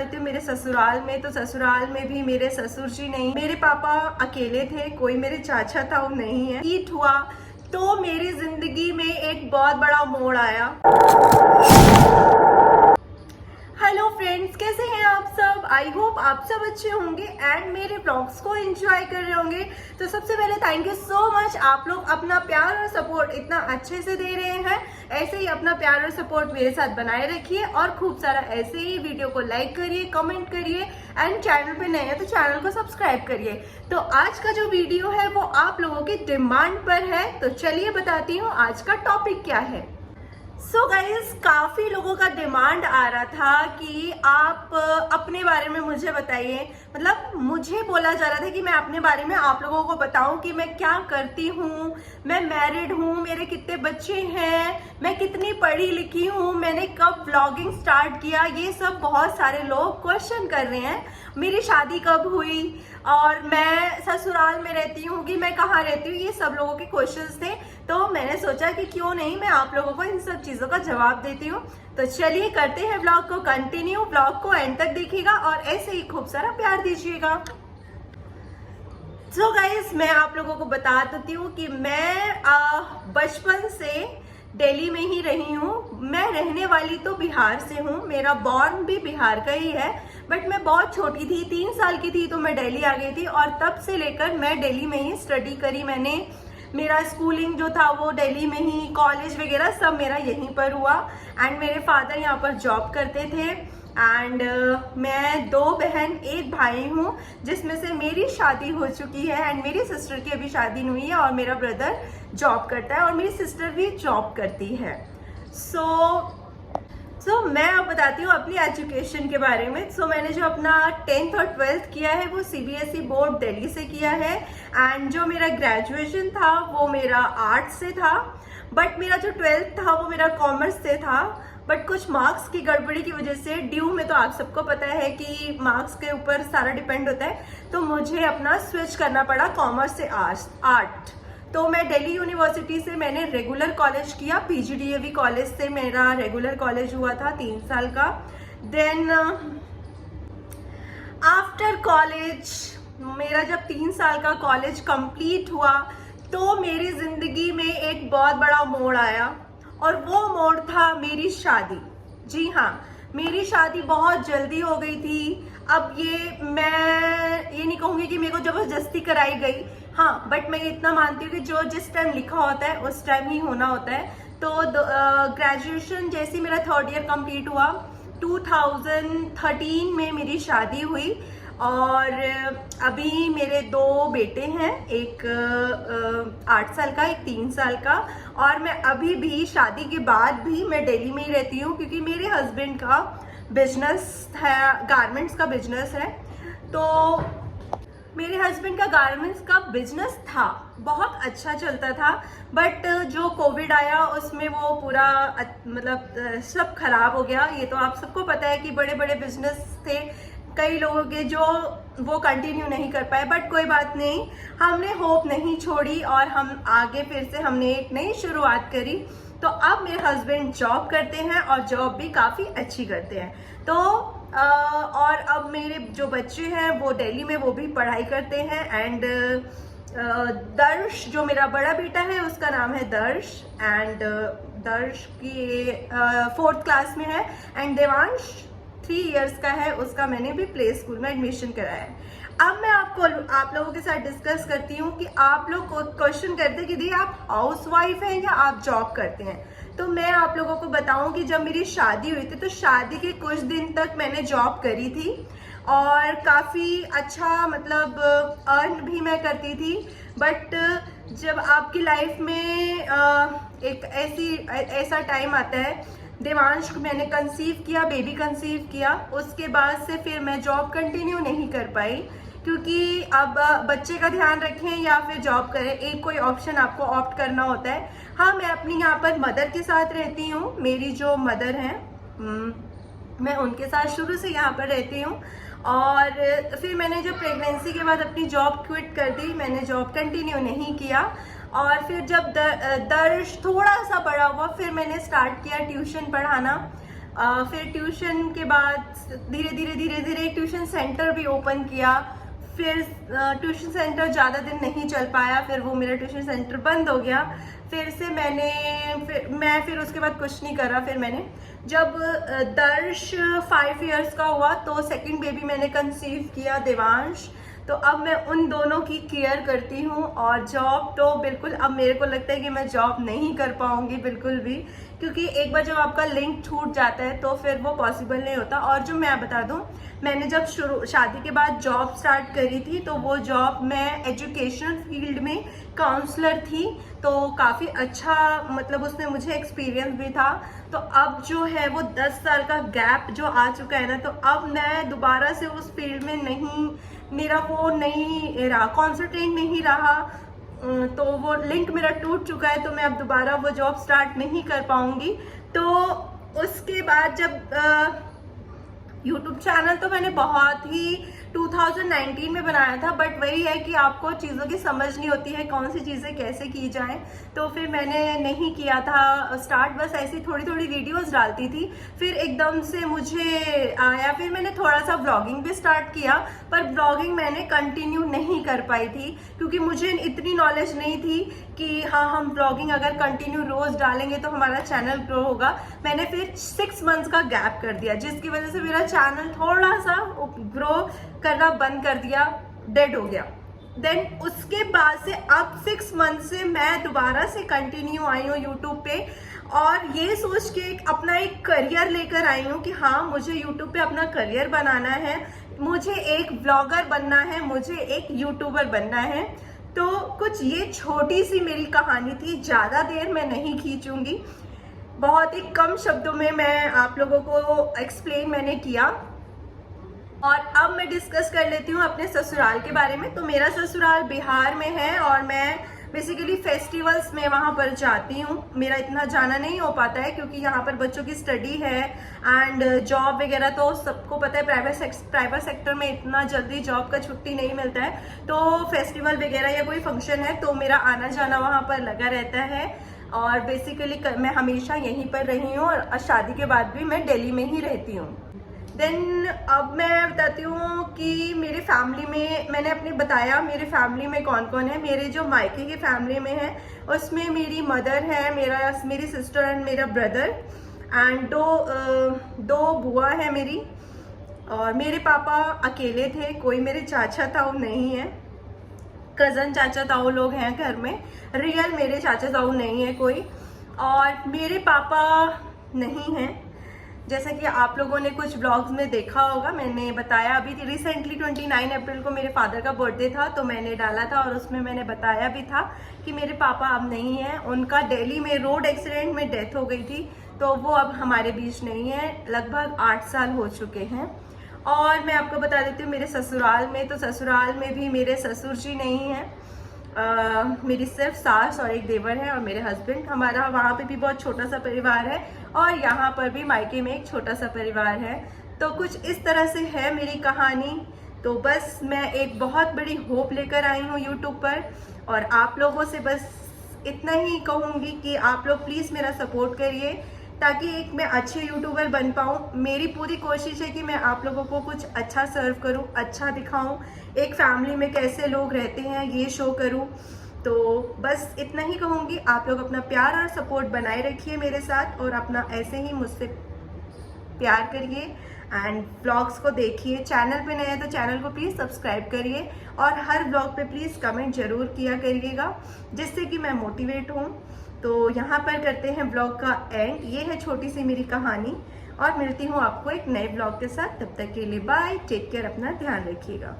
करती हूँ मेरे ससुराल में, तो ससुराल में भी मेरे ससुर जी नहीं, मेरे पापा अकेले थे, कोई मेरे चाचा था वो नहीं है। ईट हुआ तो मेरी जिंदगी में एक बहुत बड़ा मोड़ आया। हेलो फ्रेंड्स, कैसे हैं आप सब? आई होप आप सब अच्छे होंगे एंड मेरे ब्लॉग्स को एंजॉय कर रहे होंगे। तो सबसे पहले थैंक यू सो मच, आप लोग अपना प्यार और सपोर्ट इतना अच्छे से दे रहे हैं। ऐसे ही अपना प्यार और सपोर्ट मेरे साथ बनाए रखिए और खूब सारा ऐसे ही वीडियो को लाइक करिए, कमेंट करिए एंड चैनल पे नए हैं तो चैनल को सब्सक्राइब करिए। तो आज का जो वीडियो है वो आप लोगों की डिमांड पर है, तो चलिए बताती हूँ आज का टॉपिक क्या है। सो गाइज, काफी लोगों का डिमांड आ रहा था कि आप अपने बारे में मुझे बताइए। मतलब मुझे बोला जा रहा था कि मैं अपने बारे में आप लोगों को बताऊं कि मैं क्या करती हूँ, मैं मैरिड हूँ, मेरे कितने बच्चे हैं, मैं कितनी पढ़ी लिखी हूँ, मैंने कब व्लॉगिंग स्टार्ट किया, ये सब बहुत सारे लोग क्वेश्चन कर रहे हैं। मेरी शादी कब हुई और मैं ससुराल में रहती हूँ कि मैं कहाँ रहती हूँ, ये सब लोगों के क्वेश्चंस थे। तो मैंने सोचा कि क्यों नहीं मैं आप लोगों को इन सब चीजों का जवाब देती हूँ। तो चलिए करते हैं व्लॉग को कंटिन्यू, व्लॉग को एंड तक देखिएगा और ऐसे ही खूब सारा प्यार दीजिएगा। सो गाइस, मैं आप लोगों को बता देती हूँ कि मैं बचपन से दिल्ली में ही रही हूँ। मैं रहने वाली तो बिहार से हूँ, मेरा बॉर्न भी बिहार का ही है, बट मैं बहुत छोटी थी, 3 साल की थी तो मैं दिल्ली आ गई थी और तब से लेकर मैं दिल्ली में ही स्टडी करी। मैंने मेरा स्कूलिंग जो था वो दिल्ली में ही, कॉलेज वगैरह सब मेरा यहीं पर हुआ एंड मेरे फादर यहाँ पर जॉब करते थे एंड मैं 2 बहन 1 भाई हूँ, जिसमें से मेरी शादी हो चुकी है एंड मेरी सिस्टर की अभी शादी हुई है और मेरा ब्रदर जॉब करता है और मेरी सिस्टर भी जॉब करती है। सो मैं अब बताती हूँ अपनी एजुकेशन के बारे में। मैंने जो अपना 10th और 12th किया है वो CBSE बोर्ड दिल्ली से किया है एंड जो मेरा ग्रेजुएशन था वो मेरा आर्ट्स से था, बट मेरा जो 12th था वो मेरा कॉमर्स से था। बट कुछ मार्क्स की गड़बड़ी की वजह से, ड्यू में तो आप सबको पता है कि मार्क्स के ऊपर सारा डिपेंड होता है, तो मुझे अपना स्विच करना पड़ा कॉमर्स से आर्ट। तो मैं दिल्ली यूनिवर्सिटी से मैंने रेगुलर कॉलेज किया, PGDAV कॉलेज से मेरा रेगुलर कॉलेज हुआ था 3 साल का। देन आफ्टर कॉलेज मेरा जब 3 साल का कॉलेज कंप्लीट हुआ तो मेरी जिंदगी में एक बहुत बड़ा मोड़ आया और वो मोड़ था मेरी शादी। जी हाँ, मेरी शादी बहुत जल्दी हो गई थी। अब मैं ये नहीं कहूंगी कि मेरे को जबरदस्ती कराई गई, हाँ, बट मैं इतना मानती हूँ कि जो जिस टाइम लिखा होता है उस टाइम ही होना होता है। तो ग्रेजुएशन जैसे मेरा 3rd ईयर कंप्लीट हुआ, 2013 में मेरी शादी हुई और अभी मेरे 2 बेटे हैं, एक 8 साल का, एक 3 साल का। और मैं अभी भी शादी के बाद भी मैं दिल्ली में ही रहती हूँ क्योंकि मेरे हस्बैंड का बिजनेस है, गारमेंट्स का बिजनेस है। तो मेरे हस्बैंड का गारमेंट्स का बिजनेस था, बहुत अच्छा चलता था, बट जो कोविड आया उसमें वो पूरा मतलब सब खराब हो गया। ये तो आप सबको पता है कि बड़े बड़े बिजनेस थे कई लोगों के जो वो कंटिन्यू नहीं कर पाए, बट कोई बात नहीं, हमने होप नहीं छोड़ी और हम आगे फिर से हमने एक नई शुरुआत करी। तो अब मेरे हस्बैंड जॉब करते हैं और जॉब भी काफ़ी अच्छी करते हैं। तो और अब मेरे जो बच्चे हैं वो दिल्ली में वो भी पढ़ाई करते हैं एंड दर्श जो मेरा बड़ा बेटा है उसका नाम है दर्श एंड दर्श की 4th क्लास में है एंड देवांश 3 इयर्स का है, उसका मैंने भी प्ले स्कूल में एडमिशन कराया है। अब मैं आप लोगों के साथ डिस्कस करती हूँ कि आप लोग क्वेश्चन करते हैं कि दी आप हाउस वाइफ हैं या आप जॉब करते हैं। तो मैं आप लोगों को बताऊं कि जब मेरी शादी हुई थी तो शादी के कुछ दिन तक मैंने जॉब करी थी और काफ़ी अच्छा मतलब अर्न भी मैं करती थी। बट जब आपकी लाइफ में एक ऐसा टाइम आता है, देवांश को मैंने कंसीव किया, बेबी कंसीव किया, उसके बाद से फिर मैं जॉब कंटिन्यू नहीं कर पाई क्योंकि अब बच्चे का ध्यान रखें या फिर जॉब करें, एक कोई ऑप्शन आपको ऑप्ट करना होता है। हाँ, मैं अपनी यहाँ पर मदर के साथ रहती हूँ, मेरी जो मदर हैं मैं उनके साथ शुरू से यहाँ पर रहती हूँ और फिर मैंने जब प्रेगनेंसी के बाद अपनी जॉब क्विट कर दी, मैंने जॉब कंटिन्यू नहीं किया और फिर जब दर्श थोड़ा सा बड़ा हुआ फिर मैंने स्टार्ट किया ट्यूशन पढ़ाना फिर ट्यूशन के बाद धीरे धीरे एक ट्यूशन सेंटर भी ओपन किया। फिर ट्यूशन सेंटर ज़्यादा दिन नहीं चल पाया, फिर वो मेरा ट्यूशन सेंटर बंद हो गया। फिर से मैं उसके बाद कुछ नहीं करा। फिर मैंने जब दर्श 5 इयर्स का हुआ तो सेकंड बेबी मैंने कंसीव किया, देवांश। तो अब मैं उन दोनों की केयर करती हूँ। और जॉब तो बिल्कुल अब मेरे को लगता है कि मैं जॉब नहीं कर पाऊँगी बिल्कुल भी, क्योंकि एक बार जब आपका लिंक छूट जाता है तो फिर वो पॉसिबल नहीं होता। और जो मैं बता दूँ, मैंने जब शादी के बाद जॉब स्टार्ट करी थी तो वो जॉब मैं एजुकेशन फील्ड में काउंसलर थी, तो काफ़ी अच्छा मतलब उसमें मुझे एक्सपीरियंस भी था। तो अब जो है वो 10 साल का गैप जो आ चुका है ना, तो अब मैं दोबारा से उस फील्ड में नहीं, मेरा वो नहीं रहा, कॉन्सेंट्रेट नहीं रहा। तो वो लिंक मेरा टूट चुका है, तो मैं अब दोबारा वो जॉब स्टार्ट नहीं कर पाऊंगी। तो उसके बाद जब यूट्यूब चैनल तो मैंने बहुत ही 2019 में बनाया था, बट वही है कि आपको चीज़ों की समझ नहीं होती है कौन सी चीज़ें कैसे की जाएं, तो फिर मैंने नहीं किया था स्टार्ट। बस ऐसी थोड़ी थोड़ी वीडियोस डालती थी, फिर एकदम से मुझे आया, फिर मैंने थोड़ा सा व्लॉगिंग भी स्टार्ट किया, पर व्लॉगिंग मैंने कंटिन्यू नहीं कर पाई थी क्योंकि मुझे इतनी नॉलेज नहीं थी कि हाँ हम व्लॉगिंग अगर कंटिन्यू रोज डालेंगे तो हमारा चैनल ग्रो होगा। मैंने फिर 6 मंथ्स का गैप कर दिया, जिसकी वजह से मेरा चैनल थोड़ा सा ग्रो करना बंद कर दिया, डेड हो गया। देन उसके बाद से अब 6 मंथ से मैं दोबारा से कंटिन्यू आई हूँ यूट्यूब पे, और ये सोच के अपना एक करियर लेकर आई हूँ कि हाँ मुझे यूट्यूब पे अपना करियर बनाना है, मुझे एक ब्लॉगर बनना है, मुझे एक यूट्यूबर बनना है। तो कुछ ये छोटी सी मेरी कहानी थी, ज़्यादा देर मैं नहीं खींचूंगी, बहुत ही कम शब्दों में मैं आप लोगों को एक्सप्लेन मैंने किया। और अब मैं डिस्कस कर लेती हूँ अपने ससुराल के बारे में। तो मेरा ससुराल बिहार में है और मैं बेसिकली फेस्टिवल्स में वहाँ पर जाती हूँ। मेरा इतना जाना नहीं हो पाता है क्योंकि यहाँ पर बच्चों की स्टडी है एंड जॉब वगैरह, तो सबको पता है प्राइवेट सेक्टर में इतना जल्दी जॉब का छुट्टी नहीं मिलता है। तो फेस्टिवल वगैरह या कोई फंक्शन है तो मेरा आना जाना वहाँ पर लगा रहता है। और बेसिकली मैं हमेशा यहीं पर रही हूँ और शादी के बाद भी मैं दिल्ली में ही रहती हूँ। देन अब मैं बताती हूँ कि मेरे फैमिली में मैंने अपने बताया मेरे फैमिली में कौन कौन है। मेरे जो मायके की फैमिली में है उसमें मेरी मदर है, मेरी सिस्टर एंड मेरा ब्रदर एंड दो बुआ है मेरी। और मेरे पापा अकेले थे, कोई मेरे चाचा ताऊ नहीं है, कज़न चाचा ताऊ लोग हैं घर में, रियल मेरे चाचा ताऊ नहीं है कोई। और मेरे पापा नहीं हैं, जैसा कि आप लोगों ने कुछ ब्लॉग्स में देखा होगा, मैंने बताया अभी रिसेंटली 29 अप्रैल को मेरे फादर का बर्थडे था तो मैंने डाला था और उसमें मैंने बताया भी था कि मेरे पापा अब नहीं हैं। उनका दिल्ली में रोड एक्सीडेंट में डेथ हो गई थी, तो वो अब हमारे बीच नहीं है, लगभग 8 साल हो चुके हैं। और मैं आपको बता देती हूँ मेरे ससुराल में, तो ससुराल में भी मेरे ससुर जी नहीं हैं, मेरी सिर्फ सास और एक देवर है और मेरे हस्बैंड। हमारा वहाँ पे भी बहुत छोटा सा परिवार है और यहाँ पर भी मायके में एक छोटा सा परिवार है। तो कुछ इस तरह से है मेरी कहानी। तो बस मैं एक बहुत बड़ी होप लेकर आई हूँ यूट्यूब पर, और आप लोगों से बस इतना ही कहूँगी कि आप लोग प्लीज़ मेरा सपोर्ट करिए ताकि एक मैं अच्छे यूट्यूबर बन पाऊँ। मेरी पूरी कोशिश है कि मैं आप लोगों को कुछ अच्छा सर्व करूँ, अच्छा दिखाऊँ, एक फैमिली में कैसे लोग रहते हैं ये शो करूँ। तो बस इतना ही कहूँगी, आप लोग अपना प्यार और सपोर्ट बनाए रखिए मेरे साथ और अपना ऐसे ही मुझसे प्यार करिए एंड ब्लॉग्स को देखिए। चैनल पे नए हैं तो चैनल को प्लीज़ सब्सक्राइब करिए और हर ब्लॉग पे प्लीज़ कमेंट ज़रूर किया करिएगा जिससे कि मैं मोटिवेट हूँ। तो यहाँ पर करते हैं ब्लॉग का एंड। ये है छोटी सी मेरी कहानी और मिलती हूँ आपको एक नए ब्लॉग के साथ। तब तक के लिए बाय, टेक केयर, अपना ध्यान रखिएगा।